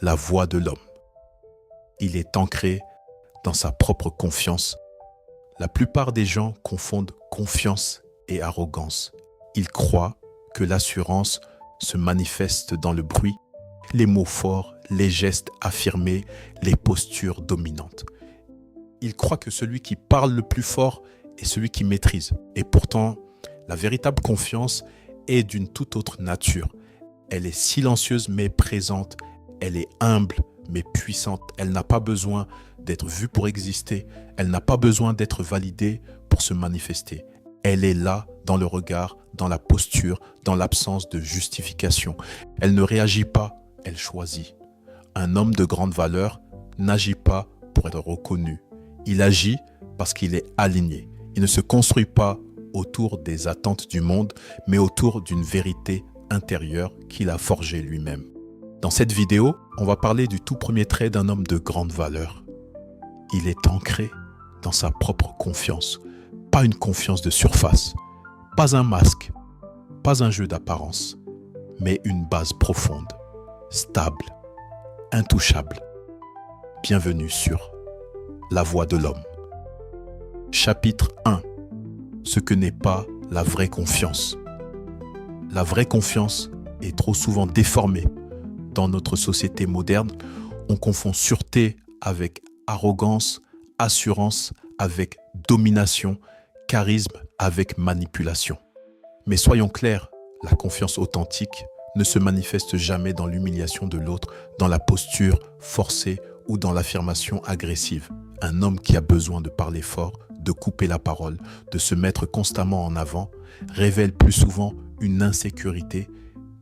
la voix de l'homme. Il est ancré dans sa propre confiance. La plupart des gens confondent confiance et arrogance. Ils croient que l'assurance se manifeste dans le bruit, les mots forts, les gestes affirmés, les postures dominantes. Ils croient que celui qui parle le plus fort est celui qui maîtrise. Et pourtant, la véritable confiance est d'une toute autre nature. Elle est silencieuse mais présente. Elle est humble mais puissante. Elle n'a pas besoin d'être vue pour exister. Elle n'a pas besoin d'être validée pour se manifester. Elle est là dans le regard, dans la posture, dans l'absence de justification. Elle ne réagit pas, elle choisit. Un homme de grande valeur n'agit pas pour être reconnu. Il agit parce qu'il est aligné. Il ne se construit pas autour des attentes du monde, mais autour d'une vérité intérieure qu'il a forgée lui-même. Dans cette vidéo, on va parler du tout premier trait d'un homme de grande valeur. Il est ancré dans sa propre confiance. Pas une confiance de surface, pas un masque, pas un jeu d'apparence, mais une base profonde, stable, intouchable. Bienvenue sur La Voix de l'Homme. Chapitre 1. Ce que n'est pas la vraie confiance. La vraie confiance est trop souvent déformée. Dans notre société moderne, on confond sûreté avec arrogance, assurance avec domination, charisme avec manipulation. Mais soyons clairs, la confiance authentique ne se manifeste jamais dans l'humiliation de l'autre, dans la posture forcée ou dans l'affirmation agressive. Un homme qui a besoin de parler fort, de couper la parole, de se mettre constamment en avant, révèle plus souvent une insécurité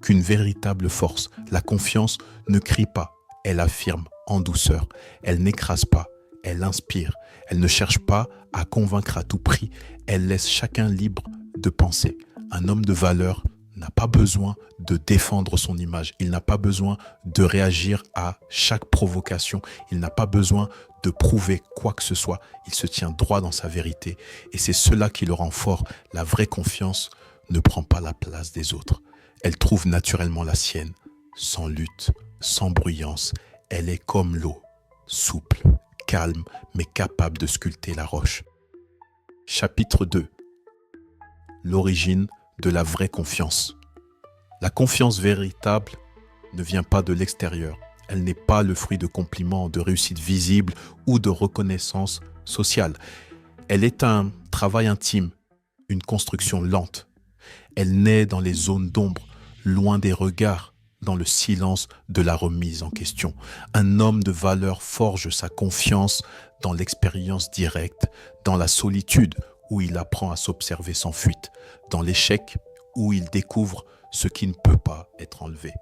qu'une véritable force. La confiance ne crie pas, elle affirme en douceur. Elle n'écrase pas, elle inspire. Elle ne cherche pas à convaincre à tout prix, elle laisse chacun libre de penser. Un homme de valeur n'a pas besoin de défendre son image, il n'a pas besoin de réagir à chaque provocation, il n'a pas besoin de prouver quoi que ce soit, il se tient droit dans sa vérité et c'est cela qui le rend fort. La vraie confiance ne prend pas la place des autres, elle trouve naturellement la sienne, sans lutte, sans bruyance, elle est comme l'eau, souple, calme, mais capable de sculpter la roche. Chapitre 2. L'origine de la vraie confiance. La confiance véritable ne vient pas de l'extérieur. Elle n'est pas le fruit de compliments, de réussite visible ou de reconnaissance sociale. Elle est un travail intime, une construction lente. Elle naît dans les zones d'ombre, loin des regards, dans le silence de la remise en question. Un homme de valeur forge sa confiance dans l'expérience directe, dans la solitude où il apprend à s'observer sans fuite, dans l'échec où il découvre ce qui ne peut pas être enlevé,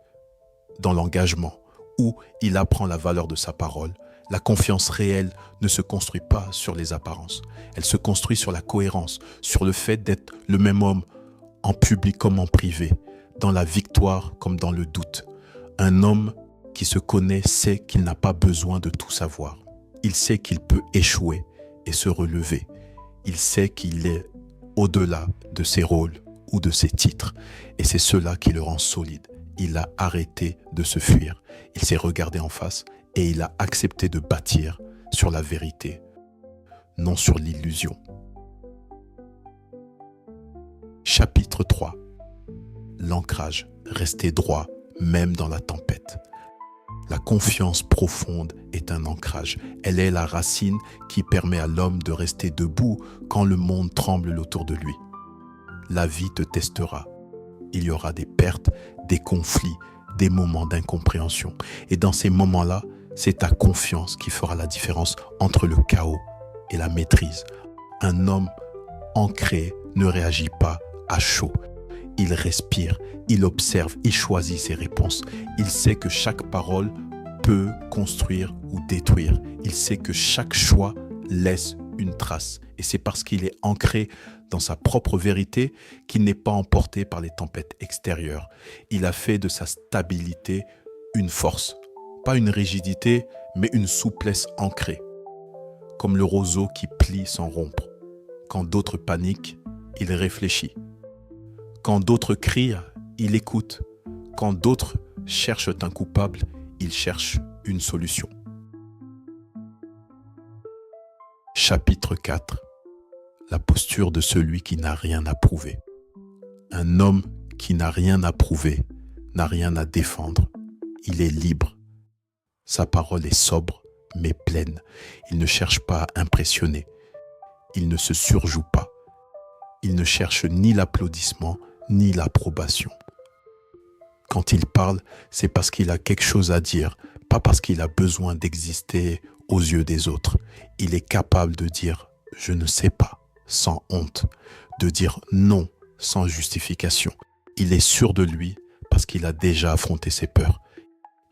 dans l'engagement où il apprend la valeur de sa parole. La confiance réelle ne se construit pas sur les apparences, elle se construit sur la cohérence, sur le fait d'être le même homme en public comme en privé, dans la victoire comme dans le doute. Un homme qui se connaît sait qu'il n'a pas besoin de tout savoir. Il sait qu'il peut échouer et se relever. Il sait qu'il est au-delà de ses rôles ou de ses titres. Et c'est cela qui le rend solide. Il a arrêté de se fuir. Il s'est regardé en face et il a accepté de bâtir sur la vérité, non sur l'illusion. Chapitre 3. L'ancrage, rester droit, même dans la tempête. La confiance profonde est un ancrage. Elle est la racine qui permet à l'homme de rester debout quand le monde tremble autour de lui. La vie te testera. Il y aura des pertes, des conflits, des moments d'incompréhension. Et dans ces moments-là, c'est ta confiance qui fera la différence entre le chaos et la maîtrise. Un homme ancré ne réagit pas à chaud. Il respire, il observe, il choisit ses réponses. Il sait que chaque parole peut construire ou détruire. Il sait que chaque choix laisse une trace. Et c'est parce qu'il est ancré dans sa propre vérité qu'il n'est pas emporté par les tempêtes extérieures. Il a fait de sa stabilité une force. Pas une rigidité, mais une souplesse ancrée. Comme le roseau qui plie sans rompre. Quand d'autres paniquent, il réfléchit. Quand d'autres crient, il écoute. Quand d'autres cherchent un coupable, il cherche une solution. Chapitre 4. La posture de celui qui n'a rien à prouver. Un homme qui n'a rien à prouver, n'a rien à défendre. Il est libre. Sa parole est sobre, mais pleine. Il ne cherche pas à impressionner. Il ne se surjoue pas. Il ne cherche ni l'applaudissement, ni l'approbation. Quand il parle, c'est parce qu'il a quelque chose à dire, pas parce qu'il a besoin d'exister aux yeux des autres. Il est capable de dire « je ne sais pas » sans honte, de dire « non » sans justification. Il est sûr de lui parce qu'il a déjà affronté ses peurs.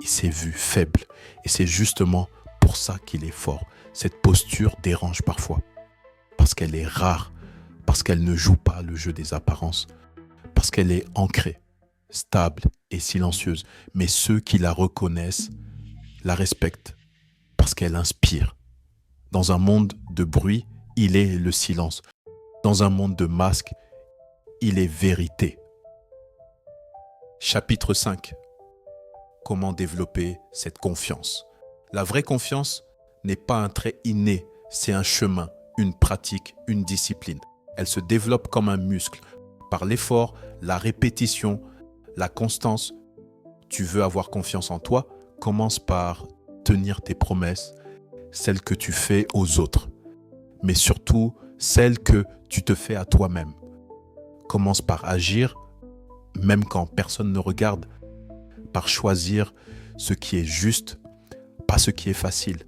Il s'est vu faible et c'est justement pour ça qu'il est fort. Cette posture dérange parfois parce qu'elle est rare, parce qu'elle ne joue pas le jeu des apparences, parce qu'elle est ancrée, stable et silencieuse. Mais ceux qui la reconnaissent la respectent parce qu'elle inspire. Dans un monde de bruit, il est le silence. Dans un monde de masques, il est vérité. Chapitre 5. Comment développer cette confiance? La vraie confiance n'est pas un trait inné, c'est un chemin, une pratique, une discipline. Elle se développe comme un muscle, par l'effort, la répétition, la constance. Tu veux avoir confiance en toi? Commence par tenir tes promesses, celles que tu fais aux autres, mais surtout celles que tu te fais à toi-même. Commence par agir, même quand personne ne regarde, par choisir ce qui est juste, pas ce qui est facile,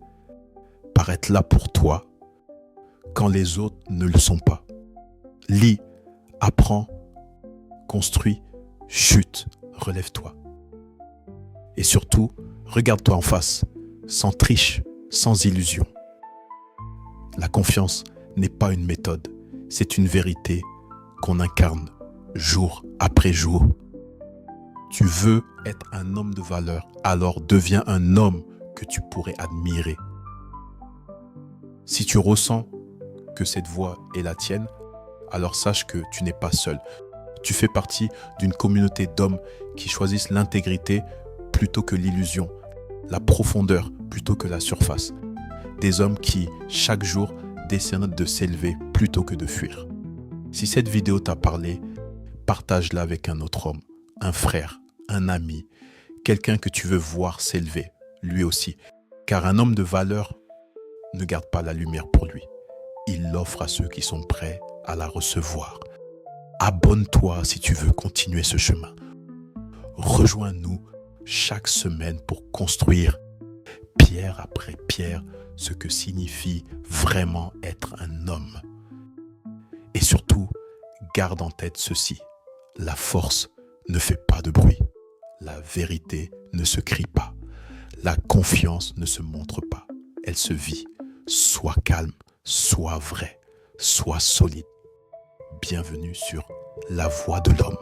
par être là pour toi quand les autres ne le sont pas. Lis, apprends, construis, chute, relève-toi. Et surtout, regarde-toi en face, sans triche, sans illusion. La confiance n'est pas une méthode, c'est une vérité qu'on incarne jour après jour. Tu veux être un homme de valeur, alors deviens un homme que tu pourrais admirer. Si tu ressens que cette voix est la tienne, alors sache que tu n'es pas seul. Tu fais partie d'une communauté d'hommes qui choisissent l'intégrité plutôt que l'illusion, la profondeur plutôt que la surface. Des hommes qui, chaque jour, décident de s'élever plutôt que de fuir. Si cette vidéo t'a parlé, partage-la avec un autre homme, un frère, un ami, quelqu'un que tu veux voir s'élever, lui aussi. Car un homme de valeur ne garde pas la lumière pour lui. Il l'offre à ceux qui sont prêts à la recevoir. Abonne-toi si tu veux continuer ce chemin. Rejoins-nous chaque semaine pour construire, pierre après pierre, ce que signifie vraiment être un homme. Et surtout, garde en tête ceci. La force ne fait pas de bruit. La vérité ne se crie pas. La confiance ne se montre pas. Elle se vit. Sois calme, sois vrai, sois solide. Bienvenue sur La Voix de l'Homme.